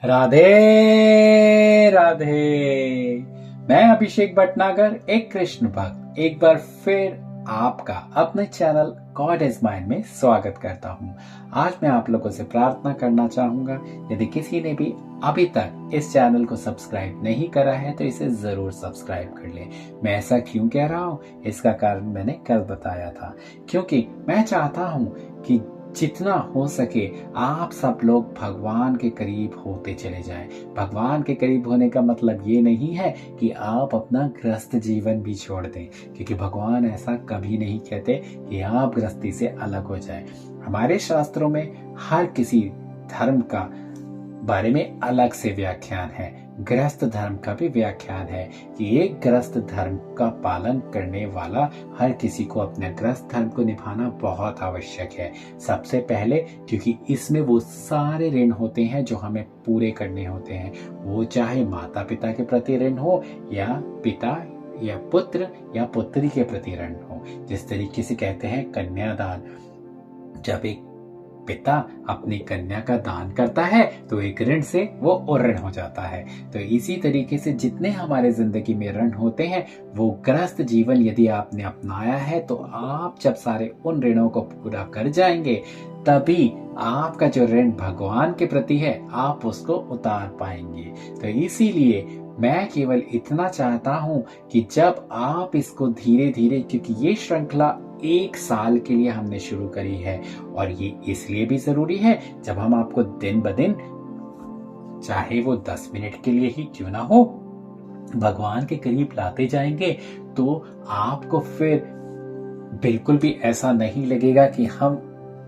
राधे राधे। मैं अभिषेक भटनागर, एक कृष्ण भक्त, एक बार फिर आपका अपने चैनल गॉड इज माइंड में स्वागत करता हूं। आज मैं आप लोगों से प्रार्थना करना चाहूंगा, यदि किसी ने भी अभी तक इस चैनल को सब्सक्राइब नहीं करा है तो इसे जरूर सब्सक्राइब कर लें। मैं ऐसा क्यों कह रहा हूं, इसका कारण मैंने कल बताया था। क्योंकि मैं चाहता हूं कि जितना हो सके आप सब लोग भगवान के करीब होते चले जाएं। भगवान के करीब होने का मतलब ये नहीं है कि आप अपना गृहस्थ जीवन भी छोड़ दें, क्योंकि भगवान ऐसा कभी नहीं कहते कि आप गृहस्थी से अलग हो जाएं। हमारे शास्त्रों में हर किसी धर्म का बारे में अलग से व्याख्यान है। गृहस्थ धर्म का भी व्याख्यान है कि एक गृहस्थ धर्म का पालन करने वाला हर किसी को अपने गृहस्थ धर्म को निभाना बहुत आवश्यक है। सबसे पहले क्योंकि इसमें वो सारे ऋण होते हैं जो हमें पूरे करने होते हैं, वो चाहे माता पिता के प्रति ऋण हो या पिता या पुत्र या पुत्री के प्रति ऋण हो। जिस तरीके से कहते हैं कन्यादान, जब एक पिता अपनी कन्या का दान करता है तो एक ऋण से वो और ऋण हो जाता है। तो इसी तरीके से जितने हमारे जिंदगी में ऋण होते हैं, वो गृहस्थ जीवन यदि आपने अपनाया है तो आप जब सारे उन ऋणों को पूरा कर जाएंगे, तभी आपका जो ऋण भगवान के प्रति है आप उसको उतार पाएंगे। तो इसीलिए मैं केवल इतना चाहता हूं कि जब आप इसको धीरे धीरे, क्योंकि ये श्रृंखला 1 साल के लिए हमने शुरू करी है और ये इसलिए भी जरूरी है, जब हम आपको दिन ब दिन, चाहे वो 10 मिनट के लिए ही क्यों ना हो, भगवान के करीब लाते जाएंगे, तो आपको फिर बिल्कुल भी ऐसा नहीं लगेगा कि हम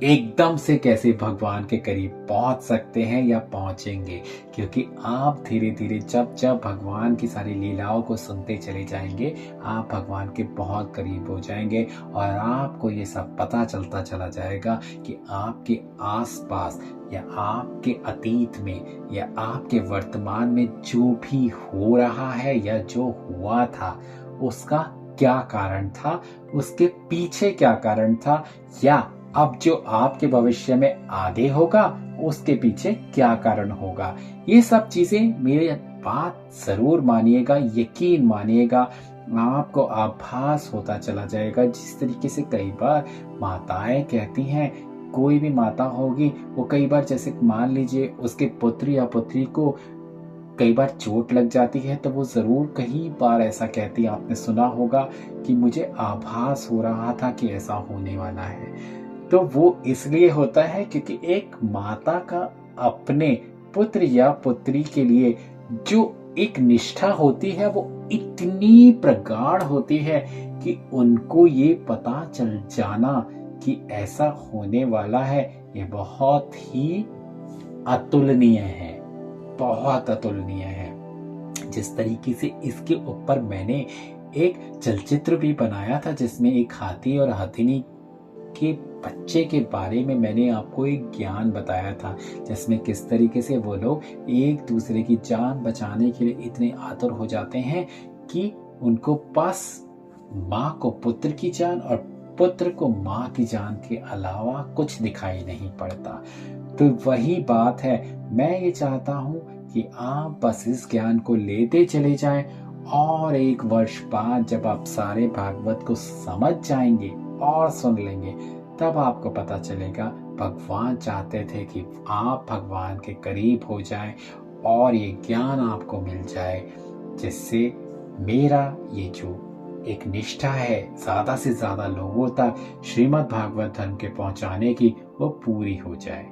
एकदम से कैसे भगवान के करीब पहुंच सकते हैं या पहुंचेंगे। क्योंकि आप धीरे धीरे जब जब भगवान की सारी लीलाओं को सुनते चले जाएंगे, आप भगवान के बहुत करीब हो जाएंगे और आपको ये सब पता चलता चला जाएगा कि आपके आसपास या आपके अतीत में या आपके वर्तमान में जो भी हो रहा है या जो हुआ था, उसका क्या कारण था, उसके पीछे क्या कारण था, या अब जो आपके भविष्य में आगे होगा उसके पीछे क्या कारण होगा। ये सब चीजें, मेरी बात जरूर मानिएगा, यकीन मानिएगा, आपको आभास होता चला जाएगा। जिस तरीके से कई बार माताएं कहती हैं, कोई भी माता होगी वो कई बार, जैसे मान लीजिए उसके पुत्र या पुत्री को कई बार चोट लग जाती है, तो वो जरूर कई बार ऐसा कहती है, आपने सुना होगा कि मुझे आभास हो रहा था कि ऐसा होने वाला है। तो वो इसलिए होता है क्योंकि एक माता का अपने पुत्र या पुत्री के लिए जो एक निष्ठा होती है वो इतनी प्रगाढ़ होती है कि उनको ये पता चल जाना कि ऐसा होने वाला है, ये बहुत ही अतुलनीय है, बहुत अतुलनीय है। जिस तरीके से इसके ऊपर मैंने एक चलचित्र भी बनाया था जिसमें एक हाथी और हाथिनी के बच्चे के बारे में मैंने आपको एक ज्ञान बताया था, जिसमें किस तरीके से वो लोग एक दूसरे की जान बचाने के लिए इतने आतुर हो जाते हैं कि उनको बस माँ को पुत्र की जान और पुत्र को माँ की जान के अलावा कुछ दिखाई नहीं पड़ता। तो वही बात है, मैं ये चाहता हूँ कि आप बस इस ज्ञान को लेते चले जाएं और 1 वर्ष बाद जब आप सारे भागवत को समझ जाएंगे और सुन लेंगे, तब आपको पता चलेगा भगवान चाहते थे कि आप भगवान के करीब हो जाएं और ये ज्ञान आपको मिल जाए, जिससे मेरा ये जो एक निष्ठा है ज्यादा से ज्यादा लोगों तक श्रीमद् भागवत धर्म के पहुंचाने की, वो पूरी हो जाए।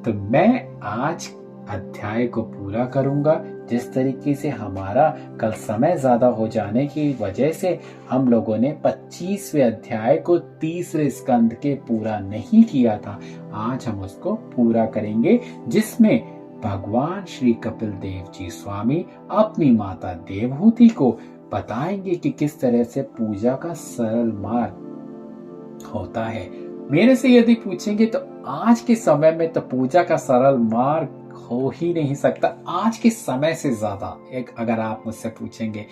तो मैं आज अध्याय को पूरा करूंगा। जिस तरीके से हमारा कल समय ज्यादा हो जाने की वजह से हम लोगों ने 25वें अध्याय को 3रे स्कंद के पूरा नहीं किया था, आज हम उसको पूरा करेंगे, जिसमें भगवान श्री कपिल देव जी स्वामी अपनी माता देवहूति को बताएंगे कि किस तरह से पूजा का सरल मार्ग होता है। मेरे से यदि पूछेंगे तो आज के समय में तो पूजा का सरल मार्ग हो ही नहीं सकता, आज के समय से ज्यादा। एक अगर आप मुझसे पूछेंगे,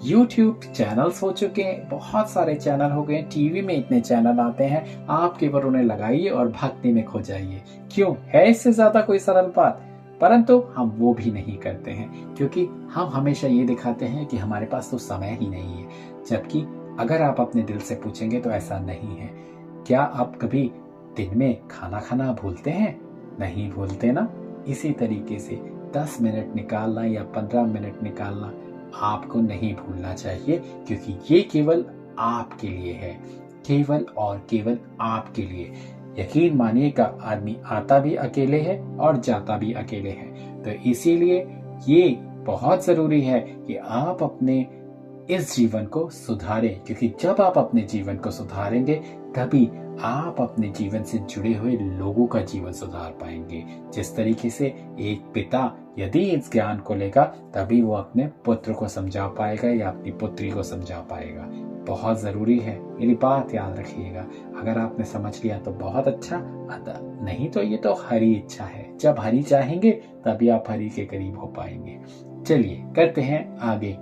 YouTube चैनल्स हो चुके हैं, बहुत सारे चैनल हो गए, टीवी में इतने चैनल आते हैं, आप केवल उन्हें लगाइए और भक्ति में खो जाइए। क्यों है इससे ज्यादा कोई सरल बात? परंतु हम वो भी नहीं करते हैं, क्योंकि हम हमेशा ये दिखाते हैं कि हमारे पास तो समय ही नहीं है। जबकि अगर आप अपने दिल से पूछेंगे तो ऐसा नहीं है। क्या आप कभी दिन में खाना खाना भूलते हैं? नहीं भूलते ना। इसी तरीके से 10 मिनट निकालना या 15 मिनट निकालना आपको नहीं भूलना चाहिए, क्योंकि ये केवल आपके लिए है, केवल और केवल आपके लिए। यकीन मानिएगा, आदमी आता भी अकेले है और जाता भी अकेले है। तो इसीलिए ये बहुत जरूरी है कि आप अपने इस जीवन को सुधारें, क्योंकि जब आप अपने जीवन को सुधारेंगे तभी आप अपने जीवन से जुड़े हुए लोगों का जीवन सुधार पाएंगे। जिस तरीके से एक पिता यदि इस ज्ञान को लेगा तभी वो अपने पुत्र को समझा पाएगा या अपनी पुत्री को समझा पाएगा। बहुत जरूरी है, मेरी बात याद रखिएगा। अगर आपने समझ लिया तो बहुत अच्छा, नहीं तो ये तो हरी इच्छा है। जब हरि चाहेंगे तभी आप हरि के करीब हो पाएंगे। चलिए करते हैं आगे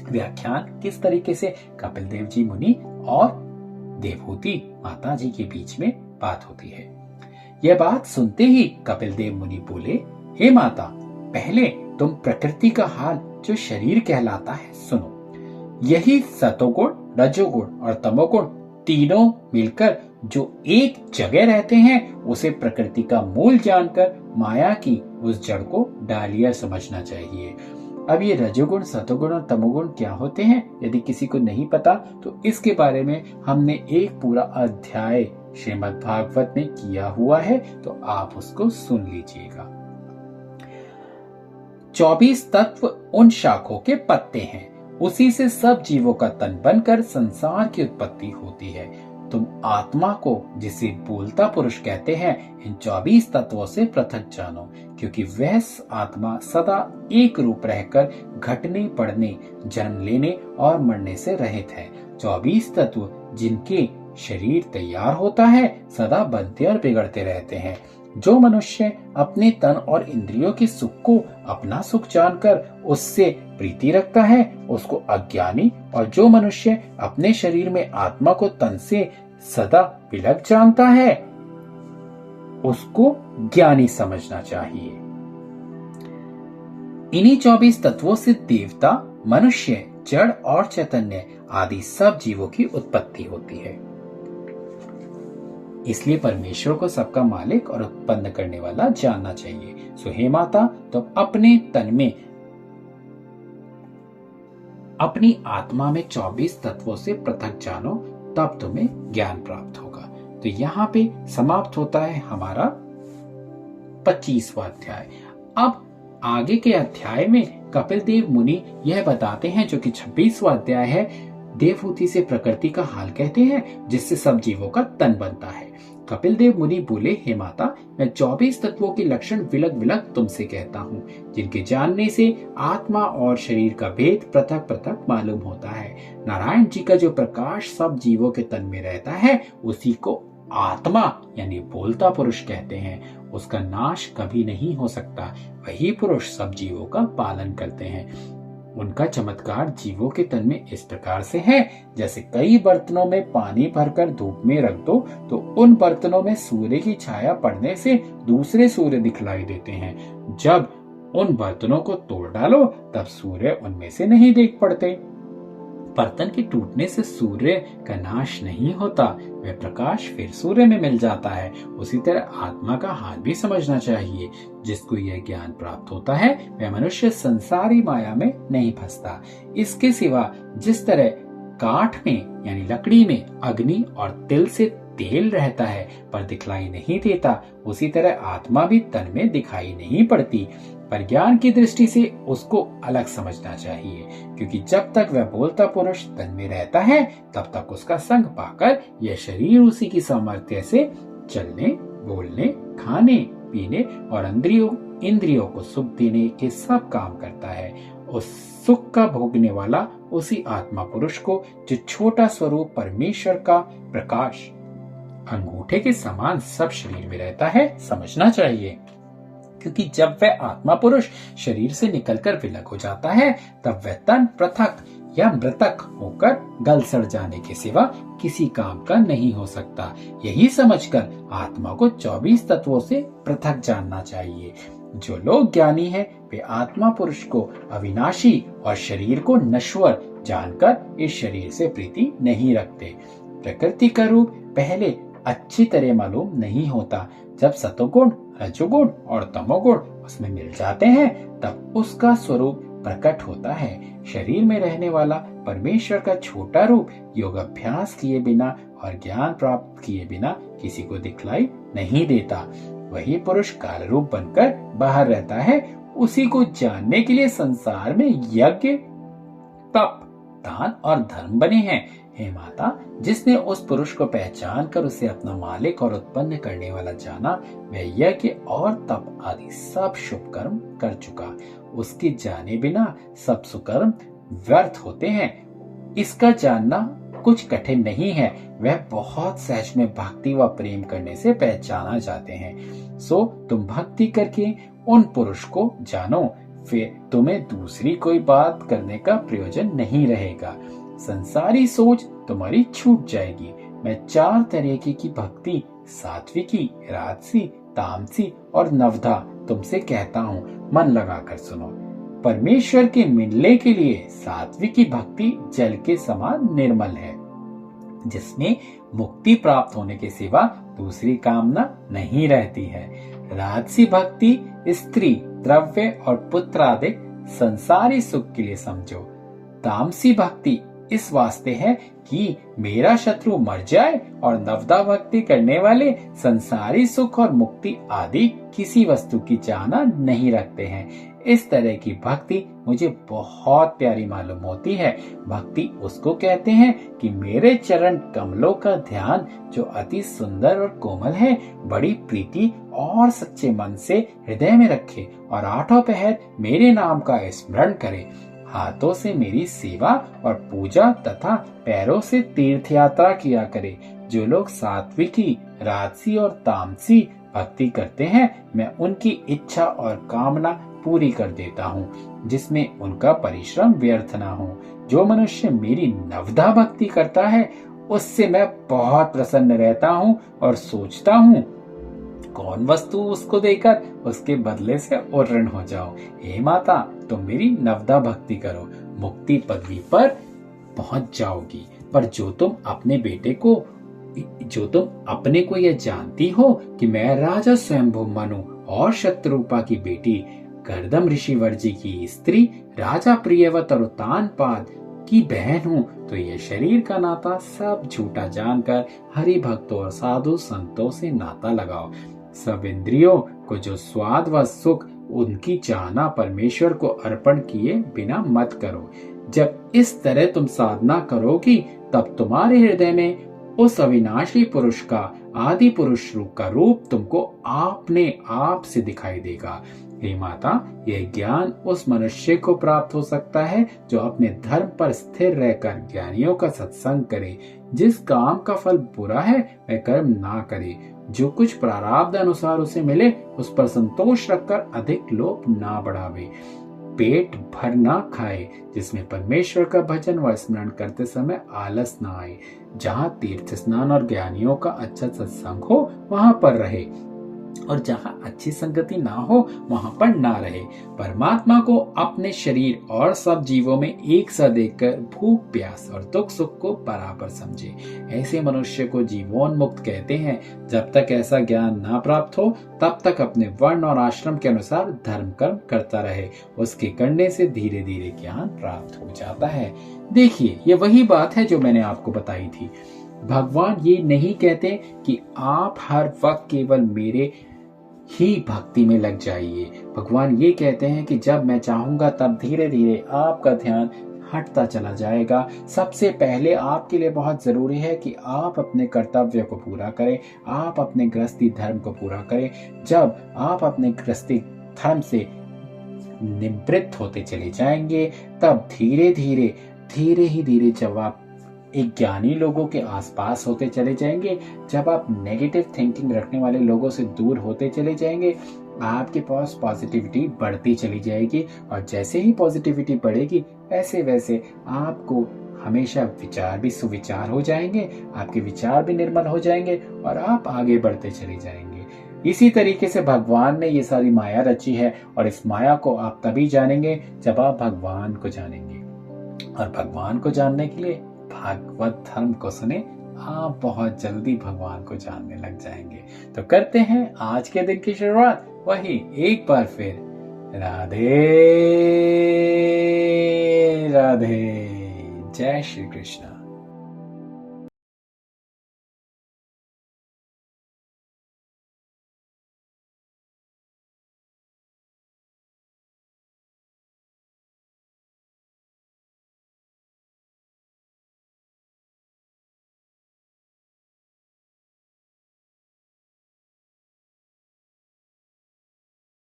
व्याख्यान। किस तरीके से कपिल देव जी मुनि और देवहूति माता जी के बीच में बात होती है। यह बात सुनते ही कपिल देव मुनि बोले, हे माता, पहले तुम प्रकृति का हाल जो शरीर कहलाता है सुनो। यही सतोगुण, रजोगुण और तमोगुण तीनों मिलकर जो एक जगह रहते हैं, उसे प्रकृति का मूल जानकर माया की उस जड़ को डालिया समझना चाहिए। अब ये रजोगुण, सतोगुण और तमोगुण क्या होते हैं, यदि किसी को नहीं पता तो इसके बारे में हमने एक पूरा अध्याय श्रीमद् भागवत में किया हुआ है, तो आप उसको सुन लीजिएगा। 24 तत्व उन शाखों के पत्ते हैं, उसी से सब जीवों का तन बनकर संसार की उत्पत्ति होती है। तुम आत्मा को, जिसे बोलता पुरुष कहते हैं, इन 24 तत्वों से पृथक जानो, क्योंकि वह आत्मा सदा एक रूप रहकर घटने, पड़ने, जन्म लेने और मरने से रहित है। 24 तत्व जिनके शरीर तैयार होता है सदा बनते और बिगड़ते रहते हैं। जो मनुष्य अपने तन और इंद्रियों के सुख को अपना सुख जानकर उससे प्रीति रखता है उसको अज्ञानी, और जो मनुष्य अपने शरीर में आत्मा को तन से सदा विलग जानता है उसको ज्ञानी समझना चाहिए। इन्हीं 24 तत्वों से देवता, मनुष्य, जड़ और चैतन्य आदि सब जीवों की उत्पत्ति होती है। इसलिए परमेश्वर को सबका मालिक और उत्पन्न करने वाला जानना चाहिए। सो हे माता, तुम अपने तन में, अपनी आत्मा में 24 तत्वों से पृथक जानो, तब तुम्हें ज्ञान प्राप्त होगा। तो यहाँ पे समाप्त होता है हमारा 25वां अध्याय। अब आगे के अध्याय में कपिल देव मुनि यह बताते हैं, जो कि 26वां अध्याय है, देवहूति से प्रकृति का हाल कहते हैं, जिससे सब जीवों का तन बनता है। कपिल देव मुनि बोले, हे माता, मैं 24 तत्वों के लक्षण विलग विलग तुमसे कहता हूँ, जिनके जानने से आत्मा और शरीर का भेद पृथक पृथक मालूम होता है। नारायण जी का जो प्रकाश सब जीवों के तन में रहता है उसी को आत्मा यानी बोलता पुरुष कहते हैं। उसका नाश कभी नहीं हो सकता। वही पुरुष सब जीवों का पालन करते हैं। उनका चमत्कार जीवों के तन में इस प्रकार से है, जैसे कई बर्तनों में पानी भरकर धूप में रख दो तो उन बर्तनों में सूर्य की छाया पड़ने से दूसरे सूर्य दिखलाई देते हैं। जब उन बर्तनों को तोड़ डालो तब सूर्य उनमें से नहीं देख पड़ते। बर्तन के टूटने से सूर्य का नाश नहीं होता, वह प्रकाश फिर सूर्य में मिल जाता है। उसी तरह आत्मा का हाल भी समझना चाहिए। जिसको यह ज्ञान प्राप्त होता है वह मनुष्य संसारी माया में नहीं फंसता। इसके सिवा जिस तरह काठ में यानी लकड़ी में अग्नि और तिल से तेल रहता है पर दिखलाई नहीं देता, उसी तरह आत्मा भी तन में दिखाई नहीं पड़ती, पर ज्ञान की दृष्टि से उसको अलग समझना चाहिए। क्योंकि जब तक वह बोलता पुरुष तन में रहता है तब तक उसका संग पाकर यह शरीर उसी की सामर्थ्य से चलने, बोलने, खाने, पीने और इंद्रियों को सुख देने के सब काम करता है। उस सुख का भोगने वाला उसी आत्मा पुरुष को, जो छोटा स्वरूप परमेश्वर का प्रकाश अंगूठे के समान सब शरीर में रहता है, समझना चाहिए। क्योंकि जब वह आत्मा पुरुष शरीर से निकलकर विलग हो जाता है तब वह तन पृथक या मृतक होकर गल सड़ जाने के सिवा किसी काम का नहीं हो सकता। यही समझकर आत्मा को 24 तत्वों से पृथक जानना चाहिए। जो लोग ज्ञानी हैं, वे आत्मा पुरुष को अविनाशी और शरीर को नश्वर जानकर इस शरीर से प्रीति नहीं रखते। प्रकृति का रूप पहले अच्छी तरह मालूम नहीं होता। जब सतोगुण, रजोगुण और तमोगुण उसमें मिल जाते हैं, तब उसका स्वरूप प्रकट होता है। शरीर में रहने वाला परमेश्वर का छोटा रूप योग अभ्यास किए बिना और ज्ञान प्राप्त किए बिना किसी को दिखलाई नहीं देता। वही पुरुष काल रूप बनकर बाहर रहता है। उसी को जानने के लिए संसार में यज्ञ, तप, दान और धर्म बने हैं। हे माता, जिसने उस पुरुष को पहचान कर उसे अपना मालिक और उत्पन्न करने वाला जाना, वह यज्ञ और तप आदि सब शुभ कर्म कर चुका। उसके जाने बिना सब सुकर्म व्यर्थ होते हैं। इसका जानना कुछ कठिन नहीं है। वह बहुत सहज में भक्ति व प्रेम करने से पहचाना जाते हैं। सो तुम भक्ति करके उन पुरुष को जानो, फिर तुम्हें दूसरी कोई बात करने का प्रयोजन नहीं रहेगा। संसारी सोच तुम्हारी छूट जाएगी। मैं 4 तरह की भक्ति, सात्विकी, राजसी, तामसी और नवधा तुमसे कहता हूँ, मन लगाकर सुनो। परमेश्वर के मिलने के लिए सात्विकी भक्ति जल के समान निर्मल है, जिसमें मुक्ति प्राप्त होने के सिवा दूसरी कामना नहीं रहती है। राजसी भक्ति स्त्री, द्रव्य और पुत्र आदि संसारी सुख के लिए समझो। तामसी भक्ति इस वास्ते है कि मेरा शत्रु मर जाए, और नवदा भक्ति करने वाले संसारी सुख और मुक्ति आदि किसी वस्तु की चाहना नहीं रखते हैं। इस तरह की भक्ति मुझे बहुत प्यारी मालूम होती है। भक्ति उसको कहते हैं कि मेरे चरण कमलों का ध्यान, जो अति सुंदर और कोमल है, बड़ी प्रीति और सच्चे मन से हृदय में रखे और 8 पहर मेरे नाम का स्मरण करे। हाथों से मेरी सेवा और पूजा तथा पैरों से तीर्थ यात्रा किया करे। जो लोग सात्विकी, राजसी और तामसी भक्ति करते हैं, मैं उनकी इच्छा और कामना पूरी कर देता हूँ, जिसमें उनका परिश्रम व्यर्थ ना हो। जो मनुष्य मेरी नवधा भक्ति करता है, उससे मैं बहुत प्रसन्न रहता हूँ और सोचता हूँ कौन वस्तु उसको देकर उसके बदले से उर्रण हो जाओ। हे माता, तुम मेरी नवदा भक्ति करो, मुक्ति पदवी पर पहुंच जाओगी। पर जो तुम अपने को यह जानती हो कि मैं राजा स्वयंभू मनु और शत्रुपा की बेटी, गर्दम ऋषिवर जी की स्त्री, राजा प्रियवत और तानपाद की बहन हूँ, तो यह शरीर का नाता सब झूठा जानकर हरि भक्तों और साधु संतों से नाता लगाओ। सब इंद्रियों को जो स्वाद व सुख उनकी चाहना परमेश्वर को अर्पण किए बिना मत करो। जब इस तरह तुम साधना करोगी, तब तुम्हारे हृदय में उस अविनाशी पुरुष का, आदि पुरुष का रूप तुमको अपने आप से दिखाई देगा। हे माता, यह ज्ञान उस मनुष्य को प्राप्त हो सकता है जो अपने धर्म पर स्थिर रहकर ज्ञानियों का सत्संग करे। जिस काम का फल बुरा है, वह कर्म ना करे। जो कुछ प्रारब्ध अनुसार उसे मिले, उस पर संतोष रखकर अधिक लोभ ना बढ़ावे। पेट भर ना खाए, जिसमें परमेश्वर का भजन व स्मरण करते समय आलस ना आए। जहाँ तीर्थ स्नान और ज्ञानियों का अच्छा सत्संग हो, वहां पर रहे, और जहाँ अच्छी संगति ना हो, वहां पर ना रहे। परमात्मा को अपने शरीर और सब जीवों में एक सा देखकर भूख, प्यास और दुख सुख को बराबर समझे। ऐसे मनुष्य को जीवोन्मुक्त कहते हैं। जब तक ऐसा ज्ञान ना प्राप्त हो, तब तक अपने वर्ण और आश्रम के अनुसार धर्म कर्म करता रहे। उसके करने से धीरे धीरे ज्ञान प्राप्त हो जाता है। देखिए, ये वही बात है जो मैंने आपको बताई थी। भगवान ये नहीं कहते कि आप हर वक्त केवल मेरे ही भक्ति में लग जाइए। भगवान ये कहते हैं कि जब मैं चाहूंगा, तब धीरे धीरे आपका ध्यान हटता चला जाएगा। सबसे पहले आपके लिए बहुत जरूरी है कि आप अपने कर्तव्य को पूरा करें, आप अपने गृहस्थी धर्म को पूरा करें। जब आप अपने गृहस्थी धर्म से निवृत्त होते चले जाएंगे, तब धीरे धीरे जब आप एक ज्ञानी लोगों के आसपास होते चले जाएंगे, जब आप नेगेटिव थिंकिंग रखने वाले लोगों से दूर होते चले जाएंगे, आपके पास पॉजिटिविटी बढ़ती चली जाएगी। और जैसे ही पॉजिटिविटी बढ़ेगी, वैसे वैसे आपको हमेशा विचार भी सुविचार हो जाएंगे, आपके विचार भी निर्मल हो जाएंगे और आप आगे बढ़ते चले जाएंगे। इसी तरीके से भगवान ने ये सारी माया रची है और इस माया को आप तभी जानेंगे जब आप भगवान को जानेंगे। और भगवान को जानने के लिए भागवत धर्म को सुने, आप बहुत जल्दी भगवान को जानने लग जाएंगे। तो करते हैं आज के दिन की शुरुआत वही एक बार फिर राधे राधे। जय श्री कृष्ण।